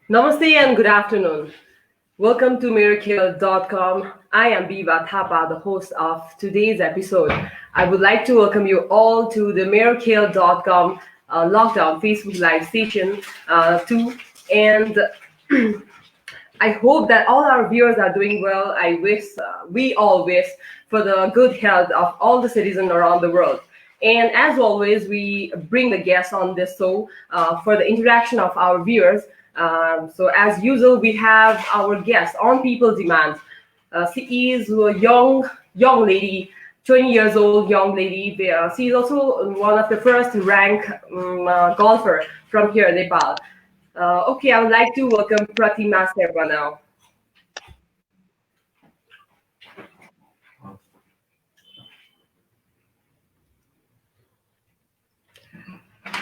Namaste and good afternoon. Welcome to Miracle.com. I am Biva Thapa, the host of today's episode. I would like to welcome you all to the Miracle.com lockdown Facebook Live station too. And I hope that all our viewers are doing well. We all wish for the good health of all the citizens around the world. And as always, we bring the guests on this show for the interaction of our viewers. So as usual, we have our guest on People Demand. She is a young lady, 20 years old young lady. She is also one of the first rank golfer from here in Nepal. Okay, I would like to welcome Pratima Sherpa now.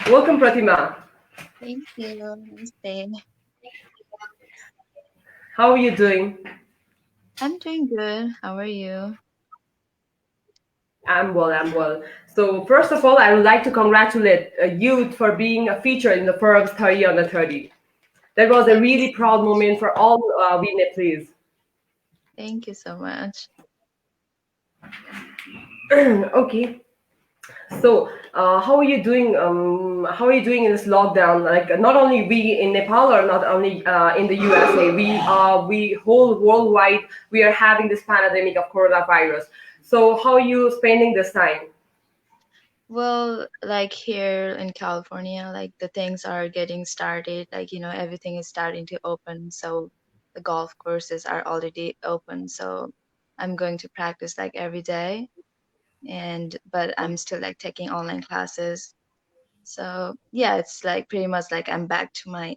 Welcome, Pratima. Thank you. Namaste. How are you doing? I'm doing good. How are you? I'm well, I'm well. So, first of all, I would like to congratulate you for being a feature in the Forbes 30 under 30. That was a Thank you. really proud moment for all we Nepalese. Thank you so much. Okay, so how are you doing? How are you doing in this lockdown? Like not only we in Nepal or not only in the USA, we whole worldwide we are having this pandemic of coronavirus. So how are you spending this time? Well, like here in California, like the things are getting started. Like, everything is starting to open. So the golf courses are already open. So I'm going to practice like every day. But I'm still like taking online classes. So yeah, it's like pretty much like I'm back to my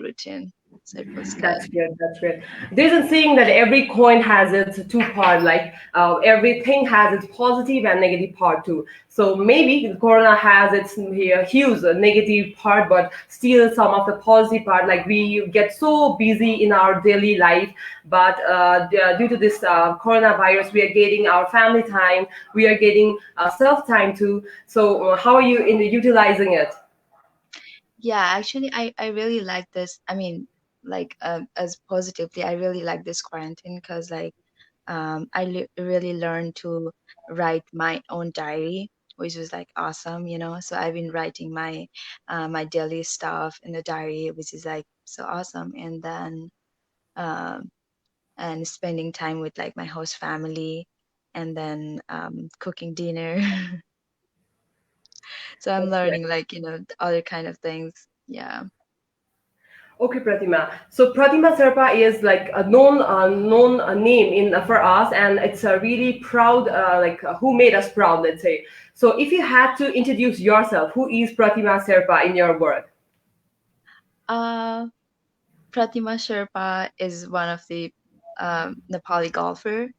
routine. So it was good. That's good. That's good. There's a saying that every coin has its two part. Like everything has its positive and negative part too. So maybe Corona has its huge negative part, but still some of the positive part. Like we get so busy in our daily life, but due to this coronavirus, we are getting our family time. We are getting self time too. So how are you in the utilizing it? Yeah, actually, I really like this. I mean, like as positively, I really like this quarantine because like really learned to write my own diary, which was like awesome. So I've been writing my daily stuff in the diary, which is like so awesome. And then um and spending time with like my host family, and then cooking dinner. So I'm That's good. learning like other kind of things. Yeah. Okay, Pratima. So Pratima Sherpa is like a known name in for us, and it's a really proud, who made us proud. Let's say. So if you had to introduce yourself, who is Pratima Sherpa in your word? Uh, Pratima Sherpa is one of the Nepali golfer,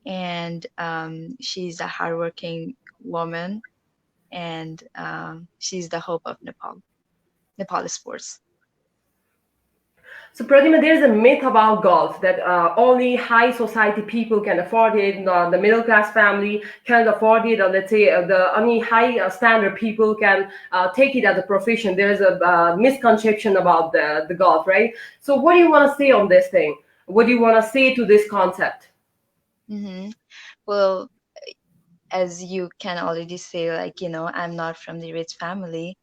and she's a hardworking woman, and she's the hope of Nepali sports. So Pratima, there's a myth about golf that only high society people can afford it. The middle class family can't afford it, or let's say the only high standard people can take it as a profession. There's a misconception about the golf, right? So what do you want to say on this thing? What do you want to say to this concept? Hmm. Well, as you can already say, like I'm not from the rich family.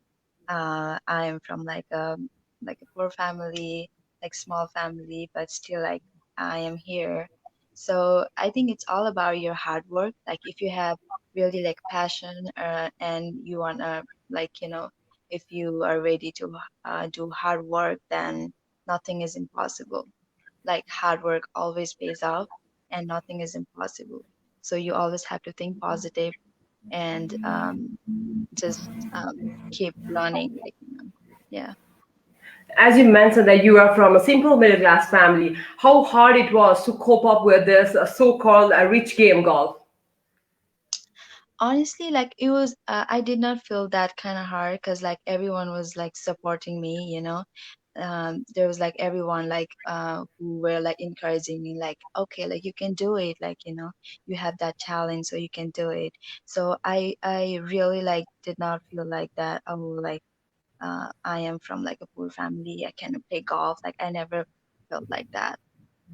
I am from like a poor family, like small family, but still like I am here. So I think it's all about your hard work. Like if you have really like passion, and you wanna like if you are ready to do hard work, then nothing is impossible. Like hard work always pays off, and nothing is impossible. So you always have to think positive, and just keep learning. Yeah. As you mentioned that you are from a simple middle class family, how hard it was to cope up with this so-called rich game golf. Honestly, like it was, I did not feel that kind of hard because like everyone was like supporting me. there was like everyone like who were like encouraging me, like, okay, like you can do it, like, you have that talent, so you can do it. So I really like did not feel like that, oh, like I am from like a poor family, I cannot play golf. Like I never felt like that.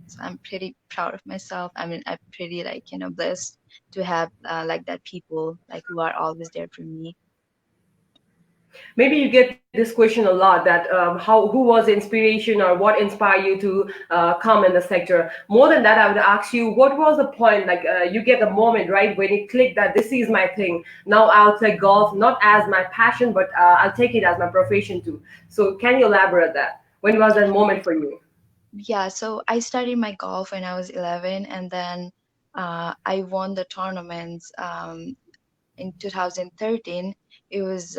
So I'm pretty proud of myself. I mean, I'm pretty like, blessed to have like that people like who are always there for me. Maybe you get this question a lot, that how who was the inspiration or what inspired you to come in the sector. More than that, I would ask you, what was the point, like you get a moment, right, when it clicked that this is my thing. Now I'll play golf not as my passion, but I'll take it as my profession too. So can you elaborate that? When was that moment for you? Yeah, so I started my golf when I was 11, and then I won the tournaments in 2013. It was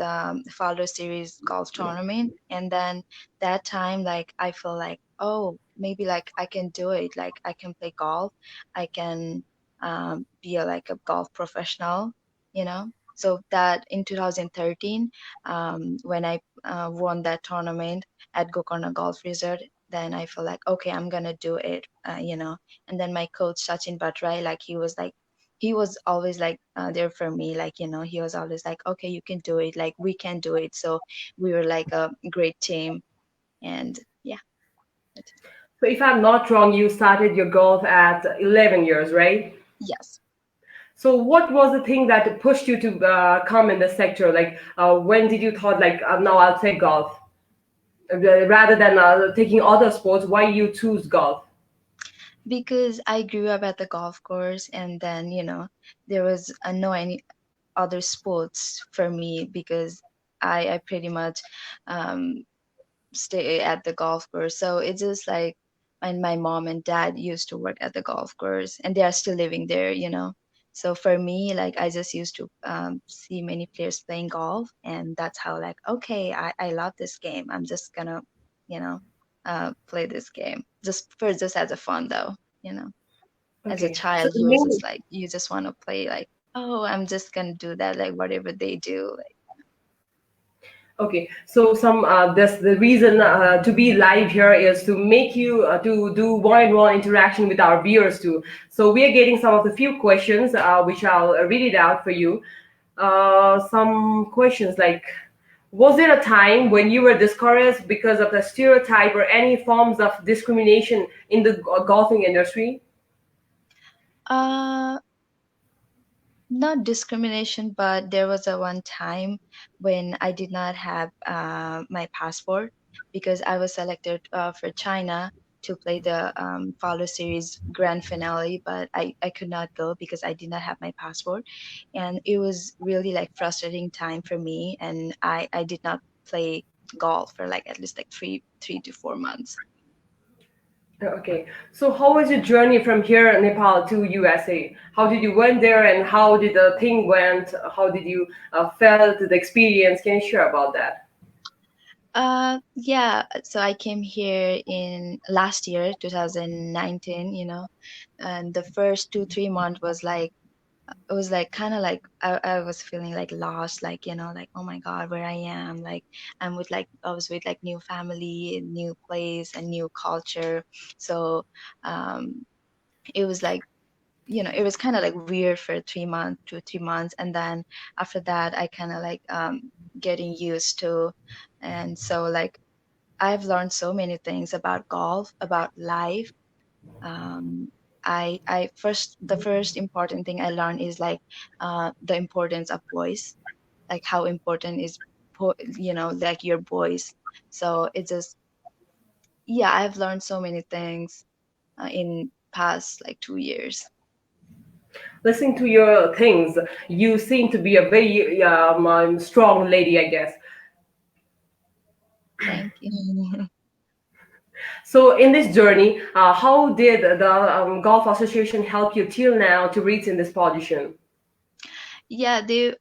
Fowler Series golf tournament, and then that time, like I feel like, oh, maybe like I can do it. Like I can play golf. I can be like a golf professional. You know. So that in 2013, when I won that tournament at Gokarna Golf Resort, then I feel like, okay, I'm gonna do it. And then my coach Sachin Bhatrai, like he was always like there for me, like, he was always like, okay, you can do it, like we can do it. So we were like a great team. And yeah, that's it. So if I'm not wrong, you started your golf at 11 years, right? Yes. So what was the thing that pushed you to come in the sector? Like, when did you thought like, now I'll take golf rather than taking other sports? Why you choose golf? Because I grew up at the golf course, and then there was no any other sports for me, because I pretty much um stay at the golf course. So it's just like, and my mom and dad used to work at the golf course, and they are still living there. So for me, like I just used to see many players playing golf, and that's how, like, okay, I love this game. I'm just gonna, you know, play this game just as a fun though. You know, as a Okay, so child, the you was just main like, you just want to play, like, oh, I'm just gonna do that, like whatever they do. Like, Okay, so some this the reason to be live here is to make you to do one-on-one interaction with our viewers too. So we are getting some of the few questions, which I'll read it out for you. Some questions like, was there a time when you were discouraged because of the stereotype or any forms of discrimination in the golfing industry? uh not discrimination, but there was a one time when I did not have my passport, because I was selected for China to play the Fowler Series grand finale, but I could not go because I did not have my passport. And it was really like frustrating time for me, and I did not play golf for like at least like three to 4 months. Okay, so how was your journey from here in Nepal to USA? How did you went there, and how did the thing went? How did you felt the experience? Can you share about that? Yeah, so I came here in last year, 2019, and the first 2 3 months was like, it was like kind of like I was feeling like lost, like, like, oh my God, where I am, like I was with like new family, new place, and new culture. So um it was like, it was kind of like weird for 3 months, 2 3 months, and then after that I kind of like getting used to. And so like I've learned so many things about golf, about life. um, I first the first important thing I learned is like the importance of voice, like how important is like your voice. So it just, yeah, I've learned so many things in past like 2 years. Listening to your things, you seem to be a very strong lady, I guess. Thank you. So, in this journey, how did the Golf Association help you till now to reach in this position? Yeah, they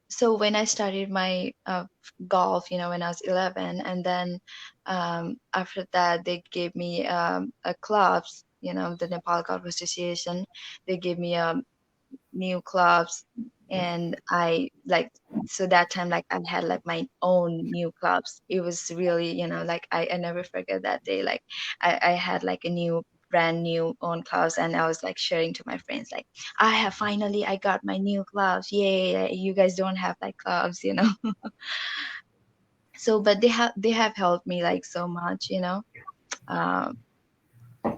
so when I started my golf, when I was 11, and then after that they gave me a clubs, the Nepal Golf Association. They gave me new clubs, and I like, so that time like I had like my own new clubs. It was really, like I never forget that day. Like I had like a new brand new own clubs, and I was like sharing to my friends like, I got my new clubs, yay, you guys don't have like clubs. So but they have helped me like so much. um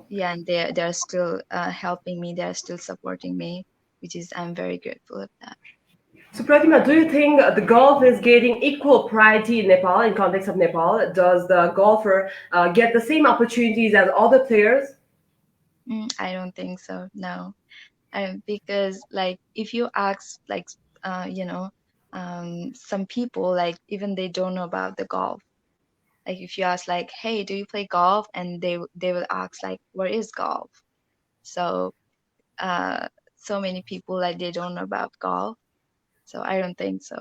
yeah, and they're still helping me, they're still supporting me, which is I'm very grateful of that. So, Pratima, do you think the golf is getting equal priority in Nepal, in context of Nepal? Does the golfer get the same opportunities as other players? I don't think so, no. Because like if you ask like uh you know some people, like even they don't know about the golf. Like if you ask like, hey, do you play golf, and they will ask like, where is golf? So uh so many people like they don't know about golf, so I don't think so.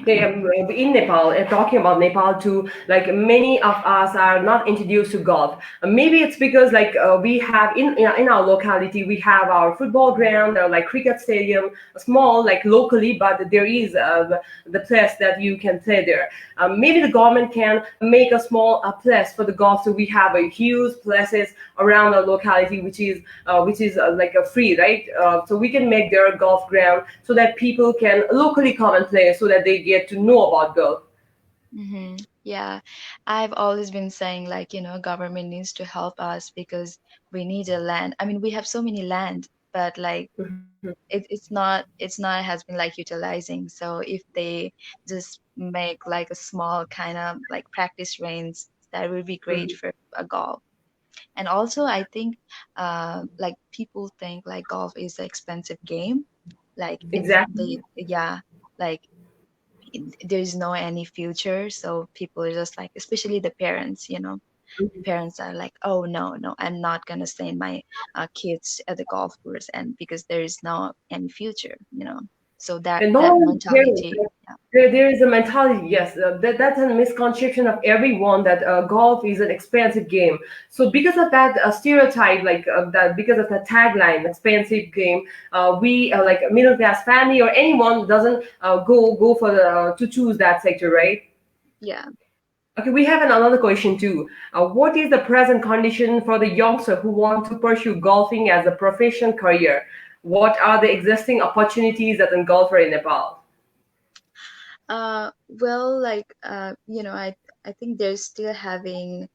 Yeah, in Nepal, talking about Nepal too, like many of us are not introduced to golf. Maybe it's because like we have in our locality we have our football ground or like cricket stadium, small like locally, but there is the place that you can play there. Maybe the government can make a small place for the golf, so we have a huge places around our locality which is like a free, right? So we can make their golf ground so that people can locally come and play, so that they get to know about golf. Yeah, I've always been saying like, government needs to help us because we need a land. I mean, we have so many land, but like it's not has been like utilizing. So if they just make like a small kind of like practice range, that would be great for a golf. And also I think like people think like golf is an expensive game. Like it's Exactly. they yeah, like there's no any future, so people are just like, especially the parents. Parents are like, oh no, no, I'm not gonna send my kids at the golf course, and because there is no any future. So that And not that only parents, mentality. Yeah. there is a mentality, yes, that's a misconception of everyone that golf is an expensive game. So because of that stereotype, like that, because of the tagline, expensive game, we like a middle class family or anyone doesn't go for to choose that sector, right? Yeah. Okay, we have another question too. What is the present condition for the youngster who want to pursue golfing as a profession career? What are the existing opportunities as a golfer in Nepal? Well, like I think they're still having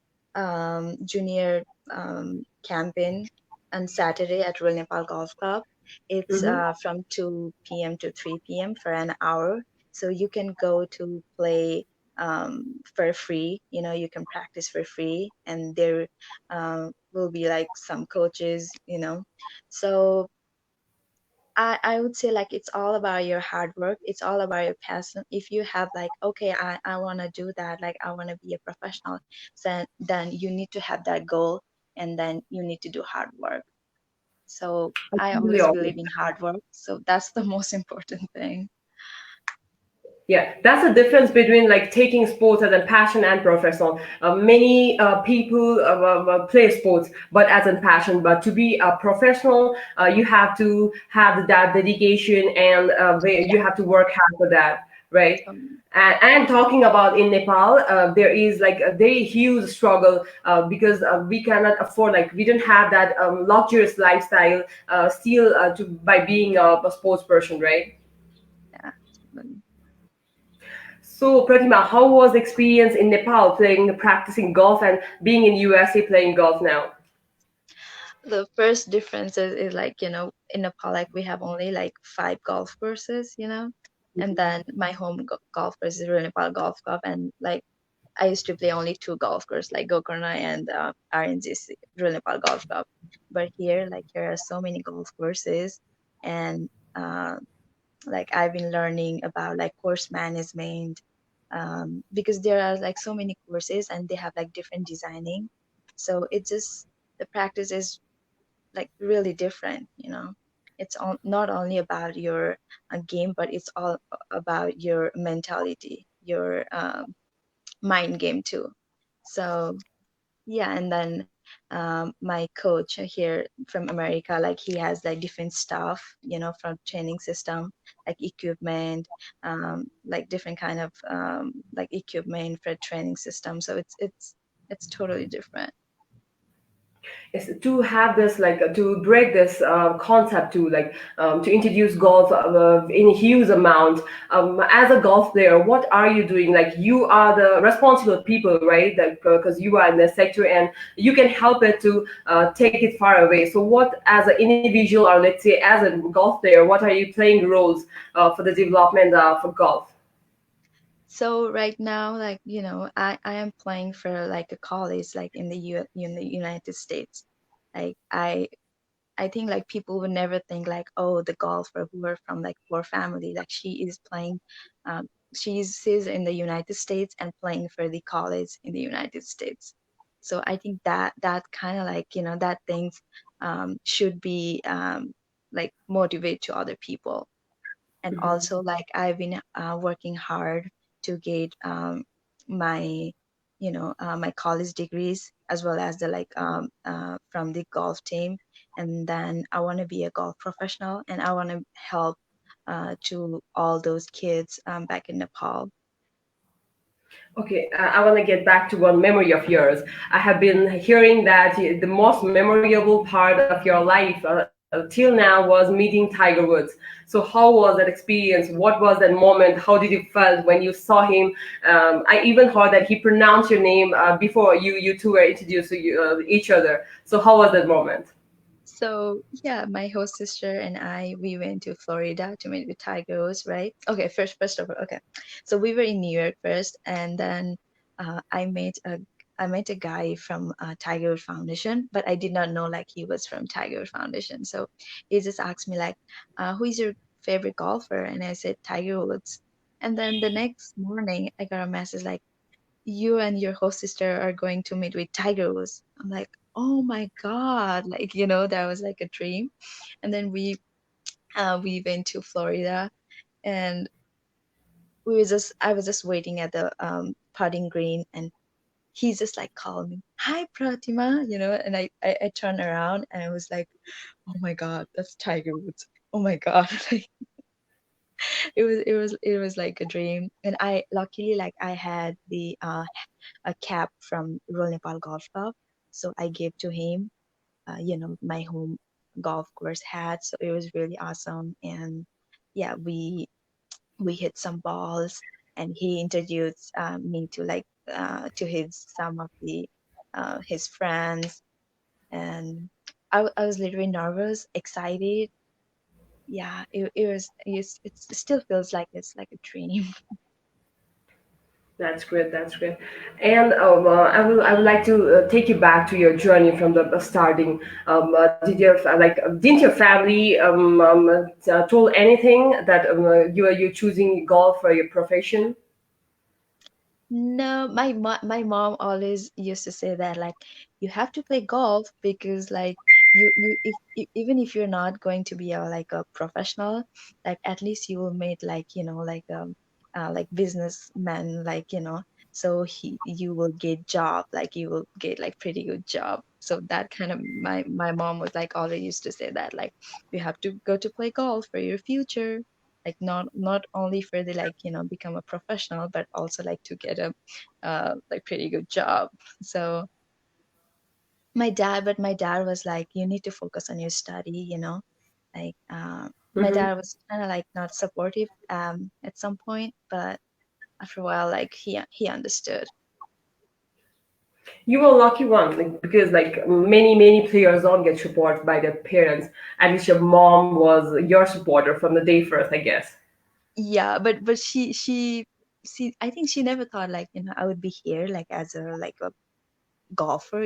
junior campaign on Saturday at Royal Nepal Golf Club. It's Mm-hmm. from 2 p.m. to 3 p.m. for an hour. So you can go to play for free. You can practice for free, and there will be like some coaches. So I would say like it's all about your hard work. It's all about your passion. If you have like, okay, I want to do that, like I want to be a professional, then you need to have that goal, and then you need to do hard work. So I Completely always agree. believe in hard work. So that's the most important thing. Yeah, that's the difference between like taking sports as a passion and professional. Many people play sports, but as a passion. But to be a professional, you have to have that dedication, and Yeah. you have to work hard for that, right? Um, And talking about in Nepal, there is like a very huge struggle because we cannot afford, like we don't have that luxurious lifestyle still by being a sports person, right? yeah. Um, So, Pratima, how was the experience in Nepal practicing golf and being in USA playing golf now? The first difference is like, in Nepal, like we have only like 5 golf courses. And then my home golf course is Rural Nepal Golf Club, and like I used to play only 2 golf courses, like Gokarna and RNGC, Rural Nepal Golf Club. But here, like there are so many golf courses, and like I've been learning about like course management, because there are like so many courses and they have like different designing. So it just the practice is like really different. Not only about your game, but it's all about your mentality, your mind game too. So yeah, and then my coach here from America, like he has like different stuff, from training system, like equipment, like different kind of like equipment for training system. So it's totally different. Is to have this like to break this concept to like to introduce golf in a huge amount. As a golf player, what are you doing? Like you are the responsible people, right? Because you are in the sector and you can help it to take it far away. So what, as an individual or let's say as a golf player, what are you playing roles for the development for golf? So right now, like, I am playing for like a college, like in the United States. Like I think like people would never think like, oh, the golfer who are from like poor family, like she is playing, she's in the United States and playing for the college in the United States. So I think that kind of like, that things should be like motivate to other people. And also like I've been working hard to get my my college degrees, as well as the like from the golf team. And then I want to be a golf professional, and I want to help to all those kids back in Nepal. Okay, I want to get back to one memory of yours. I have been hearing that the most memorable part of your life till now was meeting Tiger Woods. So, how was that experience? What was that moment? How did you felt when you saw him? I even heard that he pronounced your name before you two were introduced to each other. So, how was that moment? So yeah, my host sister and I, we went to Florida to meet with Tigers, right? Okay, first of all, okay. So we were in New York first, and then I met a guy from Tiger Foundation, but I did not know like he was from Tiger Foundation. So he just asked me like, "Who is your favorite golfer?" And I said Tiger Woods. And then the next morning, I got a message like, you and your host sister are going to meet with Tiger Woods. I'm like, oh my God, like, that was like a dream. And then we went to Florida, and I was just waiting at the putting green, and he's just like calling me, hi Pratima, and I turned around and I was like, oh my God, that's Tiger Woods. Oh my God. Like, it was like a dream. And I luckily, like, I had the a cap from Royal Nepal Golf Club. So I gave to him, my home golf course hat. So it was really awesome. And yeah, we hit some balls, and he introduced me to like to his some of the his friends. And I was literally nervous, excited. Yeah, it still feels like it's like a dream. That's great. That's great. And I would like to take you back to your journey from the starting. Did your didn't your family told anything that you choosing golf for your profession? No, my mom always used to say that like you have to play golf because like you if even if you're not going to be a like a professional, like at least you will make like like businessman, like so you will get job, like you will get like pretty good job. So that kind of my mom was like always used to say that like you have to go to play golf for your future, like not only for the like become a professional, but also like to get a like pretty good job. So my dad was like, you need to focus on your study, like my Hmm. dad was kind of like not supportive at some point, but after a while like he understood. You were a lucky one because like many players don't get support by their parents. At least your mom was your supporter from the day first, I guess. Yeah, but she I think she never thought like I would be here like as a like a golfer.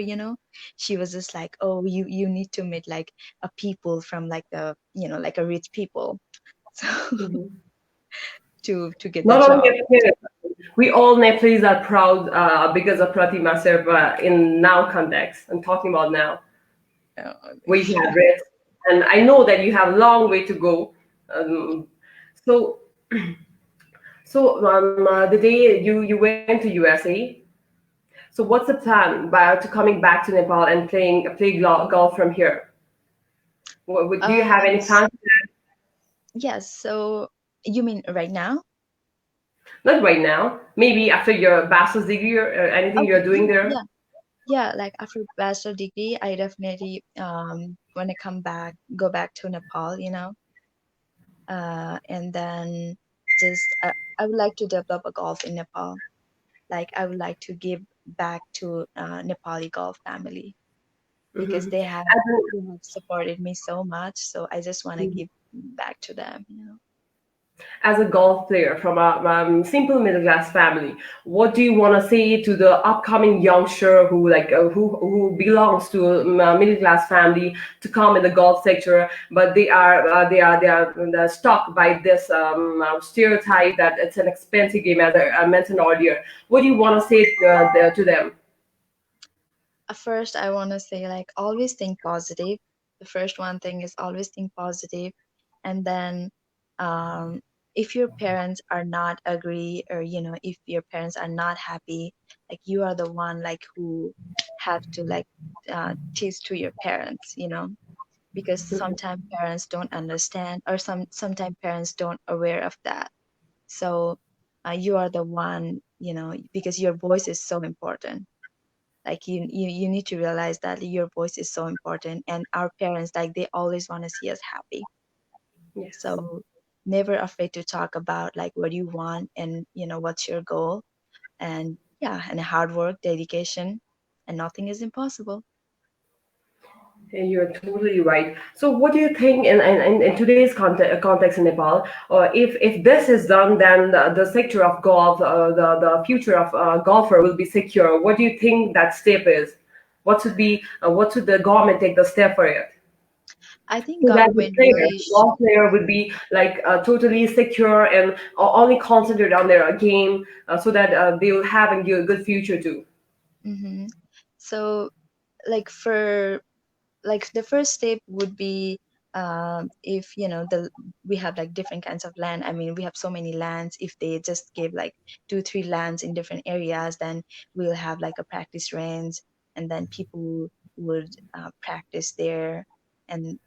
She was just like, oh, you need to meet like a people from like a like a rich people, so Hmm. to get the Not only job. your parents, we all Nepalese are proud because of Pratima Sherpa in now context. I'm talking about now. uh, We have read, and I know that you have a long way to go. Um, so, the day you went to USA, So what's the plan by to coming back to Nepal and play golf from here? Do you have any S- plans? yes. So you mean right now? Not right now. Maybe after your bachelor's degree or anything Okay. you're doing Yeah. there. Yeah. Yeah. Like after bachelor degree, I definitely want to come back, go back to Nepal. And then just I would like to develop a golf in Nepal. Like I would like to give back to Nepali golf family because Hmm. they have supported me so much. So I just want to give back to them. As a golf player from a simple middle class family, what do you want to say to the upcoming youngster who who belongs to a middle class family to come in the golf sector, but they're stuck by this stereotype that it's an expensive game, as I mentioned earlier. What do you want to say to them? First, I want to say like always think positive. The first one thing is always think positive, and then um, if your parents are not agree or if your parents are not happy, like you are the one like who have to like teach to your parents, because sometimes parents don't understand or sometimes parents don't aware of that. So you are the one, because your voice is so important. Like you need to realize that your voice is so important, and our parents like they always want to see us happy. Yes. So never afraid to talk about like what you want and what's your goal. And yeah, and hard work, dedication, and nothing is impossible. And you're totally right. So, what do you think in today's context in Nepal? If this is done, then the sector of golf, the future of golfer will be secure. What do you think that step is? What should the government take the step for it? I think So that government really the golf player would be like totally secure and only concentrate on their game, so that they will have a good future too. hmm so like for like the first step would be if the we have like different kinds of land. I mean, we have so many lands. If they just give like 2 3 lands in different areas, then we'll have like a practice range, and then people would practice there. And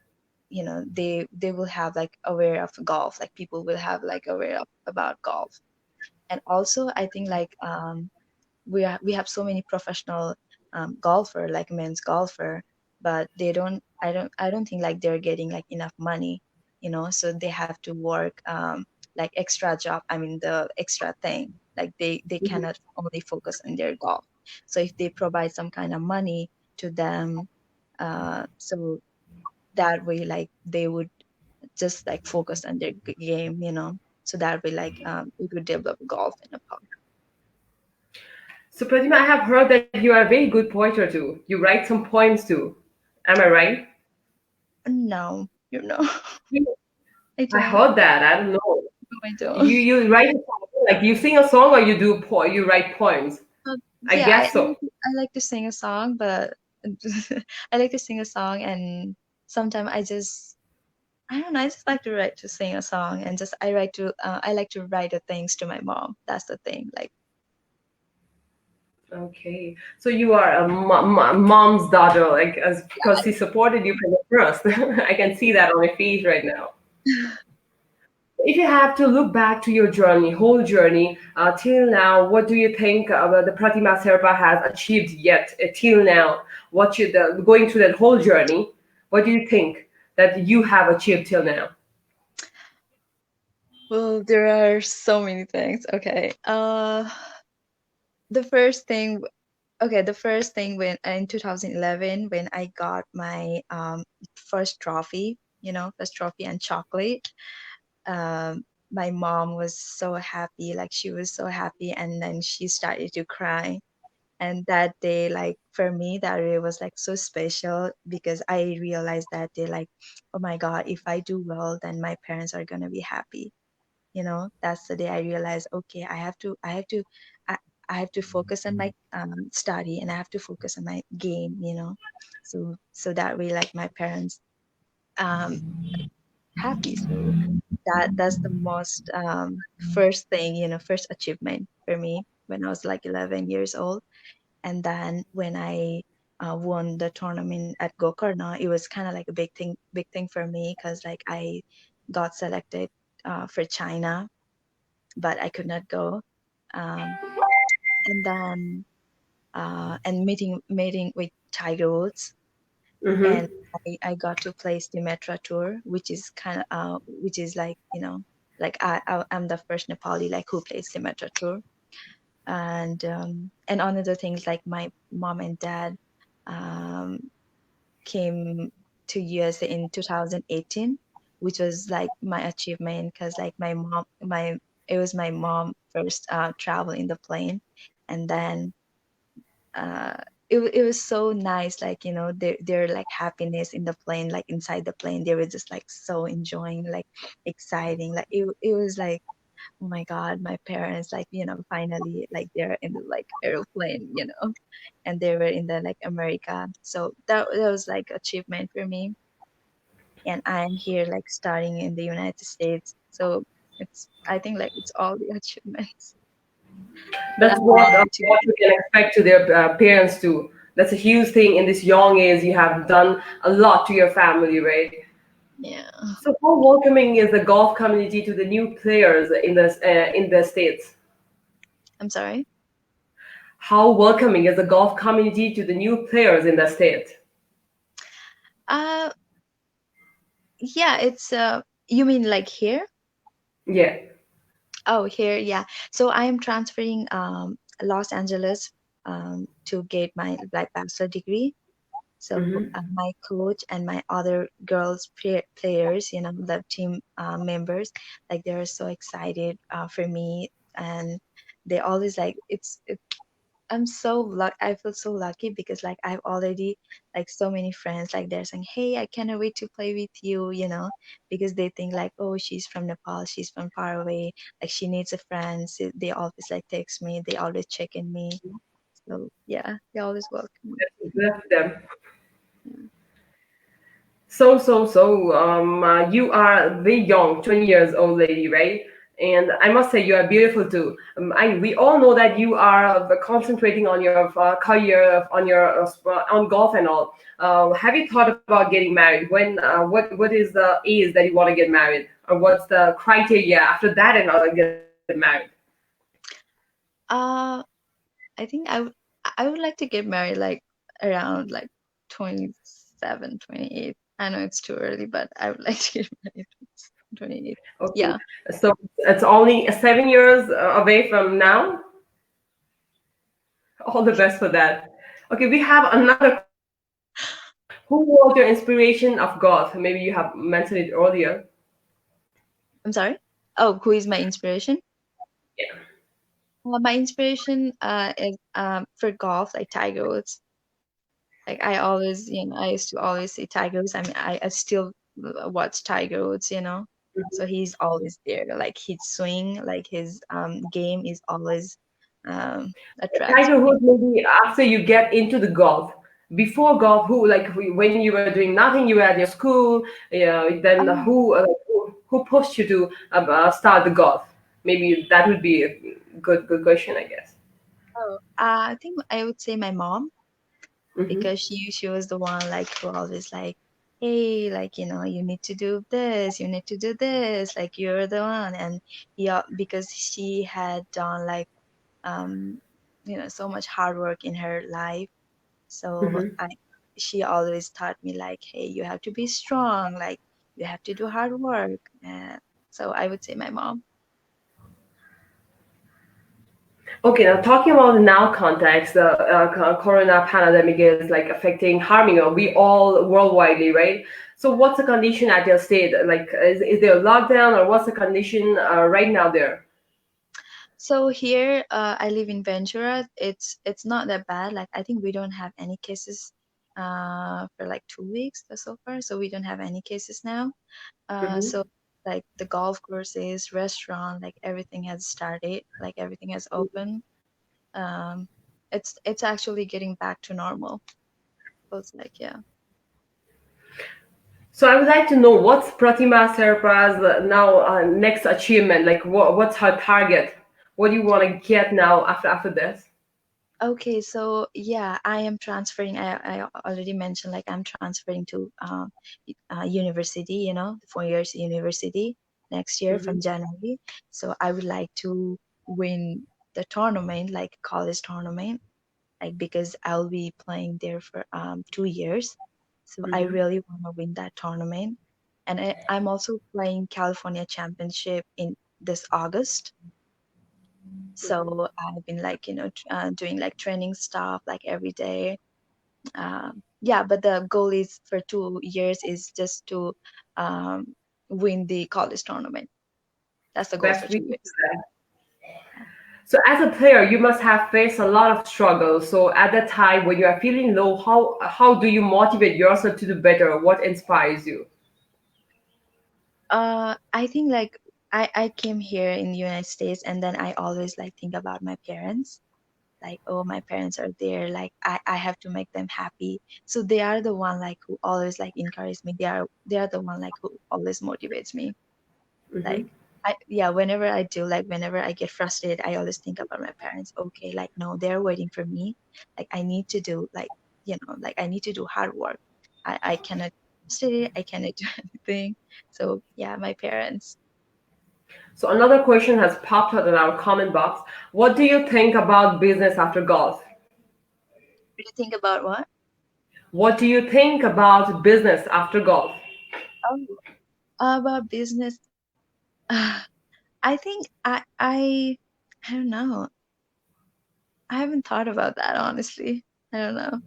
they will have like aware of golf, like people will have like aware of about golf. And also I think like we have so many professional golfer, like men's golfer, but I don't think like they're getting like enough money. So they have to work like extra job. I mean, the extra thing, like they cannot only focus on their golf. So if they provide some kind of money to them, so that way like they would just like focus on their game. So that way like it would develop golf in a park. So, Pratima, I have heard that you are a very good poeter too. You write some poems too. Am I right? No, I I don't. heard that. I don't know. No, I don't. You write a song, like you sing a song, or you write poems. I Yeah, guess so. I like to sing a song, but I like to sing a song, and sometimes I don't know, I just like to sing a song, and just I like to write the things to my mom. That's the thing. Like, Okay, so you are a mom's daughter, like as because yeah. he supported you from the first. I can see that on your face right now. If you have to look back to your journey, whole journey, till now, what do you think the Pratima Sherpa has achieved yet till now? What you going through that whole journey? What do you think that you have achieved till now? Well, there are so many things. Okay. The first thing. Okay, the first thing when in 2011 when I got my first trophy, first trophy and chocolate. My mom was so happy, like she was so happy, and then she started to cry. And that day, like for me, that day was like so special because I realized that day, like, oh my God, if I do well, then my parents are gonna be happy. That's the day I realized, okay, I, I have to focus on my study, and I have to focus on my game. So that way, like my parents um happy. So that's the most first thing, first achievement for me when I was like 11 years old. And then when I won the tournament at Gokarna, it was kind of like a big thing for me because like I got selected for China, but I could not go. Um, and then and meeting with Tiger Woods, and Mm-hmm. I got to play the Metro Tour, which is kind of which is like like I'm the first Nepali like who plays the Metro Tour, and another things like my mom and dad um, came to USA in 2018, which was like my achievement because like my it was my mom first travel in the plane, and then uh it was so nice, like their like happiness in the plane, like inside the plane they were just like so enjoying, like exciting, like it was like, oh my god, my parents like finally like they're in the like airplane, and they were in the like America. So that was like achievement for me, and I'm here like starting in the United States. So it's, I think like it's all the achievements that I That's wanted to. what you can expect to their parents too. That's a huge thing in this young age. You have done a lot to your family, right? Yeah. So, how welcoming is the golf community to the new players in the states? I'm sorry. How welcoming is the golf community to the new players in the state? uh yeah, it's you mean like here? Yeah. Oh, here, yeah. So I am transferring Los Angeles to get my like bachelor degree. So Mm-hmm. my coach and my other girls players, the team members, like they're so excited for me, and they always like I'm so I feel so lucky because like I've already like so many friends like they're saying, "Hey, I cannot wait to play with you," because they think like, "Oh, she's from Nepal, she's from far away, like she needs a friend." So they always like text me, they always check in me. So yeah, they always welcome me. Left them. Yeah. You are very young, 20 years old lady, right? And I must say you are beautiful too. We all know that you are concentrating on your career, on your on golf and all. Have you thought about getting married? What is the age that you want to get married, or what's the criteria after that and all get married? Uh, I think I would like to get married like around like 27, 28. I know it's too early, but I would like to get married at 28. Okay, Yeah. so it's only 7 years away from now. All the best for that. Okay, we have another question. Who was your inspiration of God? Maybe you have mentioned it earlier. I'm sorry. Oh, who is my inspiration? Yeah. Well, my inspiration is for golf, like Tiger Woods. Like I always, I used to always say Tiger Woods. I mean, I still watch Tiger Woods. So he's always there. Like his swing, like his game is always attracts Tiger me. Woods, maybe after you get into the golf. Before golf, when you were doing nothing, you were at your school. Then Um, who pushed you to start the golf? Maybe that would be a good question, I guess. I think I would say my mom, Hmm. because she was the one like who always like, hey, like you need to do this, you need to do this, like you're the one. And yeah, because she had done like um so much hard work in her life. So Hmm. she always taught me like, hey, you have to be strong, like you have to do hard work. So I would say my mom. Okay, now talking about the now context, the corona pandemic is like affecting, harming we all worldwidely, right? So, what's the condition at your state? Like, is there a lockdown, or what's the condition right now there? So here, I live in Ventura. It's not that bad. Like I think we don't have any cases for like 2 weeks so far. So we don't have any cases now. Hmm. So like the golf courses, restaurant, like everything has started. Like everything has opened. Um, it's actually getting back to normal. So it's like, yeah. So, I would like to know what's Pratima Sherpa's now next achievement. Like, what's her target? What do you want to get now after this? Okay, so yeah, I am transferring. I already mentioned like I'm transferring to university, 4 years university next year Hmm. from January. So I would like to win the tournament, like college tournament, like because I'll be playing there for 2 years. So I Hmm. really want to win that tournament. And I'm also playing California Championship in this August. So I've been like, doing like training stuff like every day. Yeah, but the goal is for 2 years is just to um, win the college tournament. That's the goal for Best two wishes to years. them. So as a player, you must have faced a lot of struggles. So at that time when you are feeling low, how do you motivate yourself to do better? What inspires you? I think like I came here in the United States and then I always like think about my parents. Like, oh, my parents are there. Like I have to make them happy. So they are the one like who always like encourage me. They are the one like who always motivates me. Hmm. Like yeah, whenever I do, like whenever I get frustrated, I always think about my parents. Okay, like no, they're waiting for me. Like I need to do like, like I need to do hard work. I cannot stay, I cannot do anything. So yeah, my parents. So another question has popped out in our comment box. What do you think about business after golf? What do you think about what? What do you think about business after golf? Oh, about business. I think I don't know. I haven't thought about that honestly. I don't know.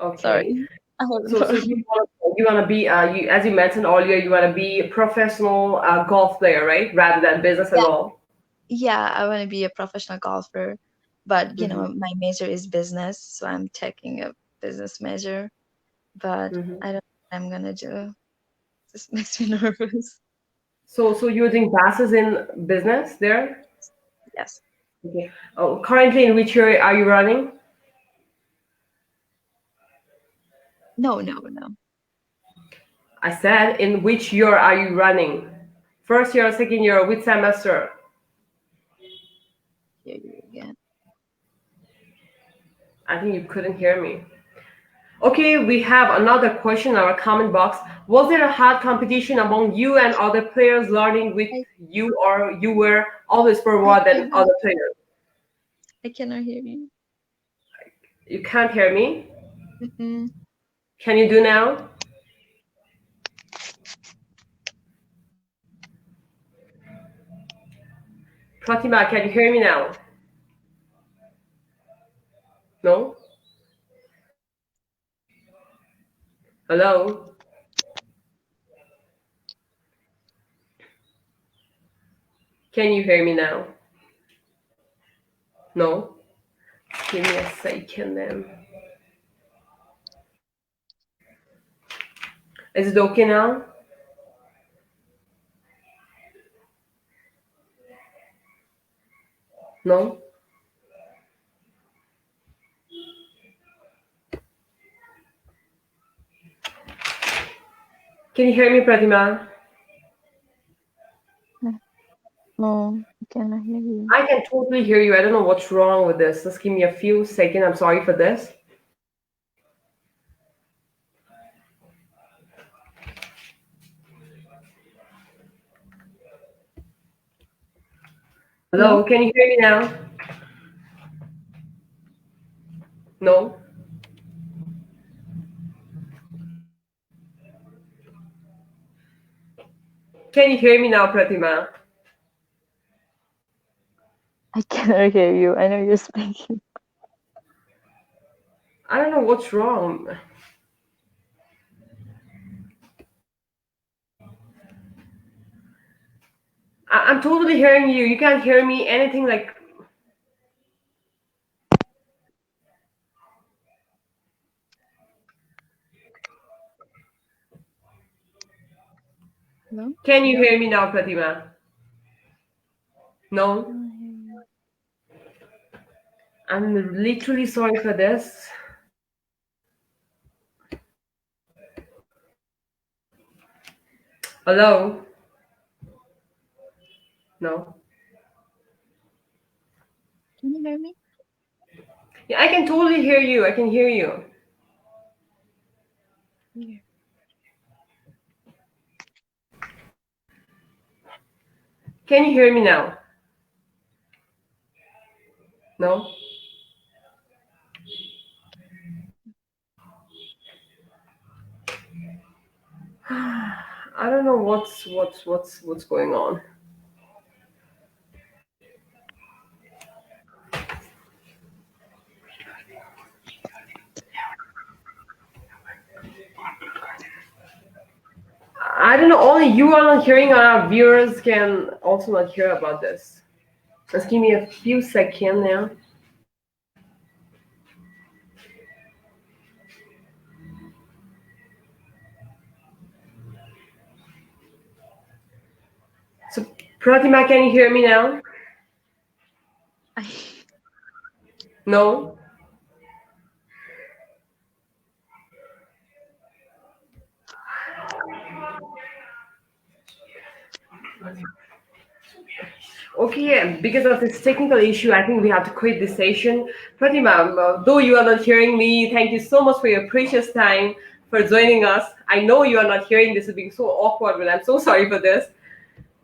Okay. Sorry. I haven't So thought. you wanna be you, as you mentioned earlier, you wanna be a professional golf player, right? Rather than business and Yeah, all. yeah, I want to be a professional golfer, but Hmm. my major is business, so I'm taking a business major, but Hmm. I don't know what I'm gonna do. This makes me nervous. So you're doing classes in business there. Yes. Okay. Oh, currently, in which year are you running? No, no, no. I said, in which year are you running? First year, second year, which semester? Hear you again. I think you couldn't hear me. Okay, we have another question in our comment box. Was there a hard competition among you and other players learning with I you, or you were always I forward than cannot other players? I cannot hear you. You can't hear me? Mm-mm. Can you do now? Pratima, can you hear me now? No? Hello? Can you hear me now? No? Give me a second then. Is it okay now? No? Can you hear me, Pratima? No, I cannot hear you. I can totally hear you. I don't know what's wrong with this. Just give me a few seconds. I'm sorry for this. Hello? Hello? Can you hear me now? No? Can you hear me now, Pratima? I cannot hear you. I know you're speaking. I don't know what's wrong. I'm totally hearing you. You can't hear me. Anything like. Hello? Can you hear me now, Pratima? No? Cannot hear you. I'm literally sorry for this. Hello? No? Can you hear me? Yeah, I can totally hear you. I can hear you. Here. Can you hear me now? No? I don't know what's going on. I don't know. Only you are not hearing, and our viewers can also not hear about this. Just give me a few seconds now. So, Pratima, can you hear me now? I, No? Okay, yeah, because of this technical issue, I think we have to quit this session. Pratima, though you are not hearing me, thank you so much for your precious time for joining us. I know you are not hearing this is being so awkward, but I'm so sorry for this.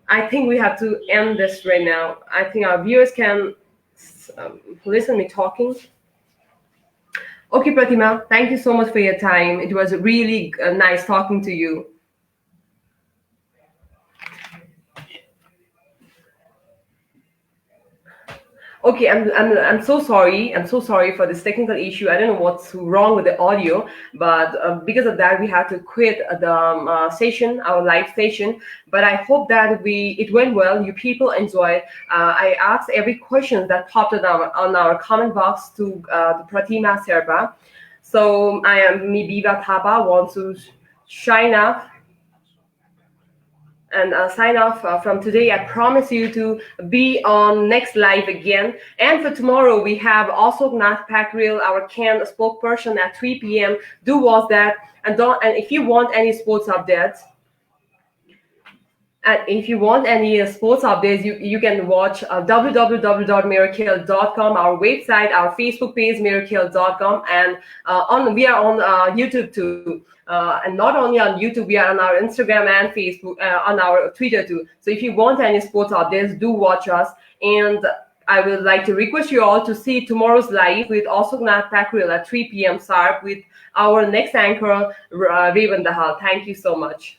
I think we have to end this right now. I think our viewers can listen me talking. Okay, Pratima, thank you so much for your time. It was really nice talking to you. Okay, I'm so sorry. I'm so sorry for this technical issue. I don't know what's wrong with the audio, but because of that, we had to quit the session, our live session. But I hope that it went well. You people enjoyed. I asked every question that popped on our comment box to the Pratima Sherpa. So I am Mibiva Thapa. Want to shine up and sign off from today. I promise you to be on next live again. And for tomorrow, we have also Nath Pakril, our CAN spokesperson at 3 p.m. Do watch that. And if you want any sports updates, and if you want any sports updates, you can watch www.miracle.com, our website, our Facebook page, miracle.com, and we are on YouTube too. And not only on YouTube, we are on our Instagram and Facebook, on our Twitter too. So if you want any sports updates, do watch us. And I would like to request you all to see tomorrow's live with also Nath Pakril at 3 p.m. sharp with our next anchor, Raven Dahal. Thank you so much.